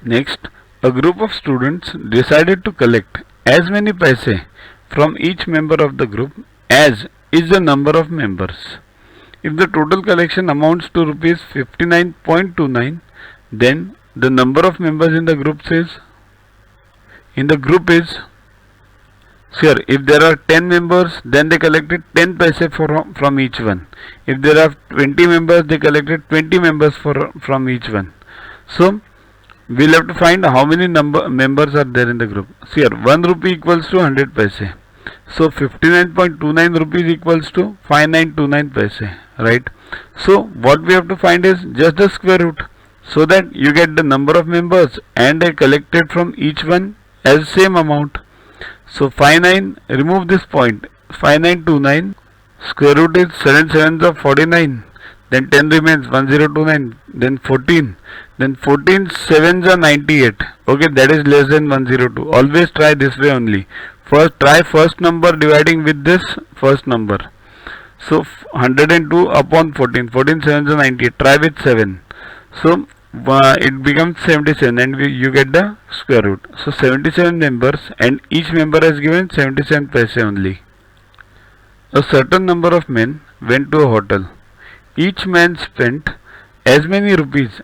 Next, a group of students decided to collect as many paise from each member of the group as is the number of members. If the total collection amounts to rupees 59.29, then the number of members in the group is sure, if there are 10 members, then they collected 10 paise from each one. If there are 20 members, they collected 20 members from each one. So we'll have to find how many members are there in the group. See here, 1 rupee equals to 100 paise. So 59.29 rupees equals to 5929 paise, right? So what we have to find is just the square root, so that you get the number of members and I collected from each one as same amount. So 59, remove this point, 5929, square root is 7 sevens of 49, then 10 remains 1029, then 14, then 14 sevens are 98. Okay, that is less than 102. Always try this way only. First try first number dividing with this first number. So 102 upon 14, 14 sevens are 98. Try with 7. So it becomes 77 and you get the square root. So 77 members and each member has given 77 paise only. A certain number of men went to a hotel. Each man spent as many rupees